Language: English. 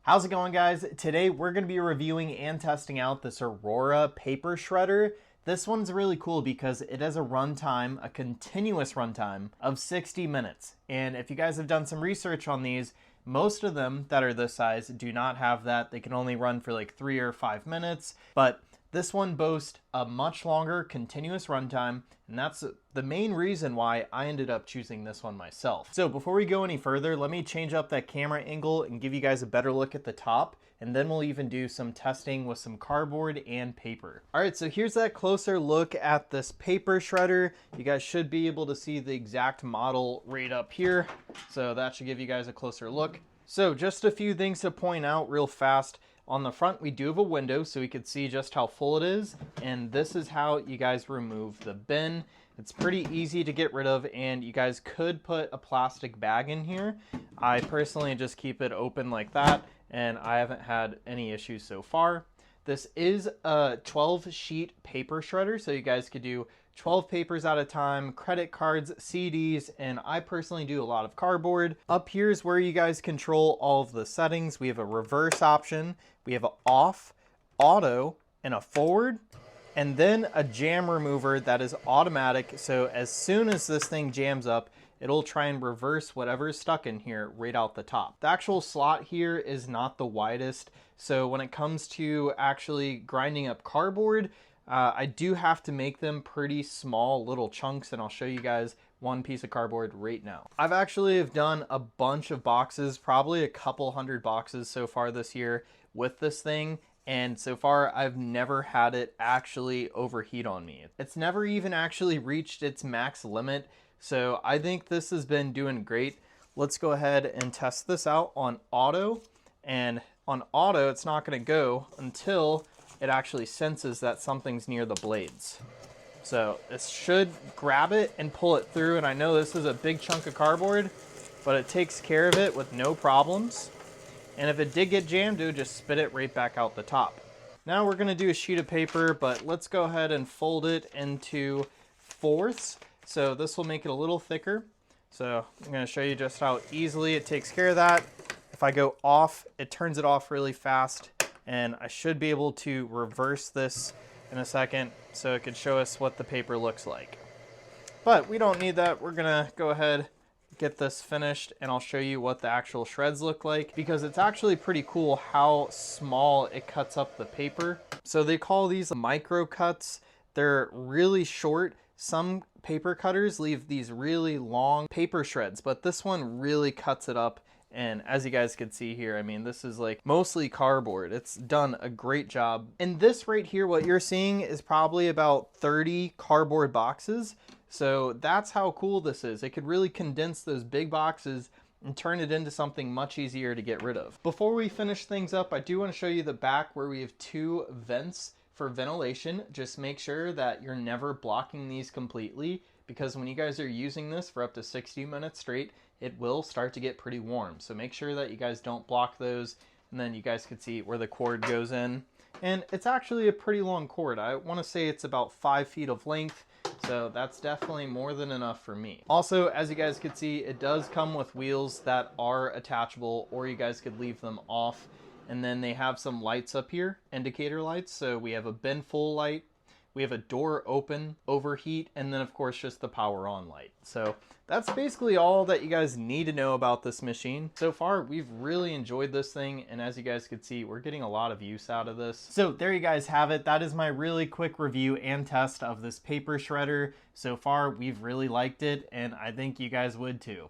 How's it going, guys? Today we're going to be reviewing and testing out this Aurora paper shredder. This one's really cool because it has a runtime, a continuous runtime of 60 minutes. And if you guys have done some research on these, most of them that are this size do not have that. They can only run for like 3 or 5 minutes, but this one boasts a much longer continuous runtime, and that's the main reason why I ended up choosing this one myself. So before we go any further, let me change up that camera angle and give you guys a better look at the top, and then we'll even do some testing with some cardboard and paper. All right, so here's that closer look at this paper shredder. You guys should be able to see the exact model right up here, so that should give you guys a closer look. So just a few things to point out real fast. On the front, we do have a window so we could see just how full it is. And this is how you guys remove the bin. It's pretty easy to get rid of, and you guys could put a plastic bag in here. I personally just keep it open like that, and I haven't had any issues so far. This is a 12-sheet paper shredder, so you guys could do 12 papers at a time, credit cards, CDs, and I personally do a lot of cardboard. Up here is where you guys control all of the settings. We have a reverse option, we have an off, auto, and a forward, and then a jam remover that is automatic. So as soon as this thing jams up, it'll try and reverse whatever is stuck in here right out the top. The actual slot here is not the widest, so when it comes to actually grinding up cardboard, I do have to make them pretty small little chunks, and I'll show you guys one piece of cardboard right now. I've actually have done a bunch of boxes, probably a couple hundred boxes so far this year with this thing, and so far I've never had it actually overheat on me. It's never even actually reached its max limit, so I think this has been doing great. Let's go ahead and test this out on auto, and on auto it's not going to go until it actually senses that something's near the blades. So it should grab it and pull it through, and I know this is a big chunk of cardboard, but it takes care of it with no problems. And if it did get jammed, it would just spit it right back out the top. Now we're gonna do a sheet of paper, but let's go ahead and fold it into fourths. So this will make it a little thicker. So I'm gonna show you just how easily it takes care of that. If I go off, it turns it off really fast, and I should be able to reverse this in a second so it could show us what the paper looks like. But we don't need that. We're gonna go ahead, get this finished, and I'll show you what the actual shreds look like, because it's actually pretty cool how small it cuts up the paper. So they call these micro cuts. They're really short. Some paper cutters leave these really long paper shreds, but this one really cuts it up. And as you guys can see here, I mean, this is like mostly cardboard. It's done a great job. And this right here, what you're seeing is probably about 30 cardboard boxes. So that's how cool this is. It could really condense those big boxes and turn it into something much easier to get rid of. Before we finish things up, I do want to show you the back where we have 2 vents for ventilation. Just make sure that you're never blocking these completely, because when you guys are using this for up to 60 minutes straight, it will start to get pretty warm. So make sure that you guys don't block those, and then you guys can see where the cord goes in. And it's actually a pretty long cord. I want to say it's about 5 feet of length, so that's definitely more than enough for me. Also, as you guys can see, it does come with wheels that are attachable, or you guys could leave them off. And then they have some lights up here, indicator lights. So we have a bin full light, we have a door open, overheat, and then of course just the power on light. So that's basically all that you guys need to know about this machine. So far, we've really enjoyed this thing, and as you guys could see, we're getting a lot of use out of this. So there you guys have it. That is my really quick review and test of this paper shredder. So far, we've really liked it, and I think you guys would too.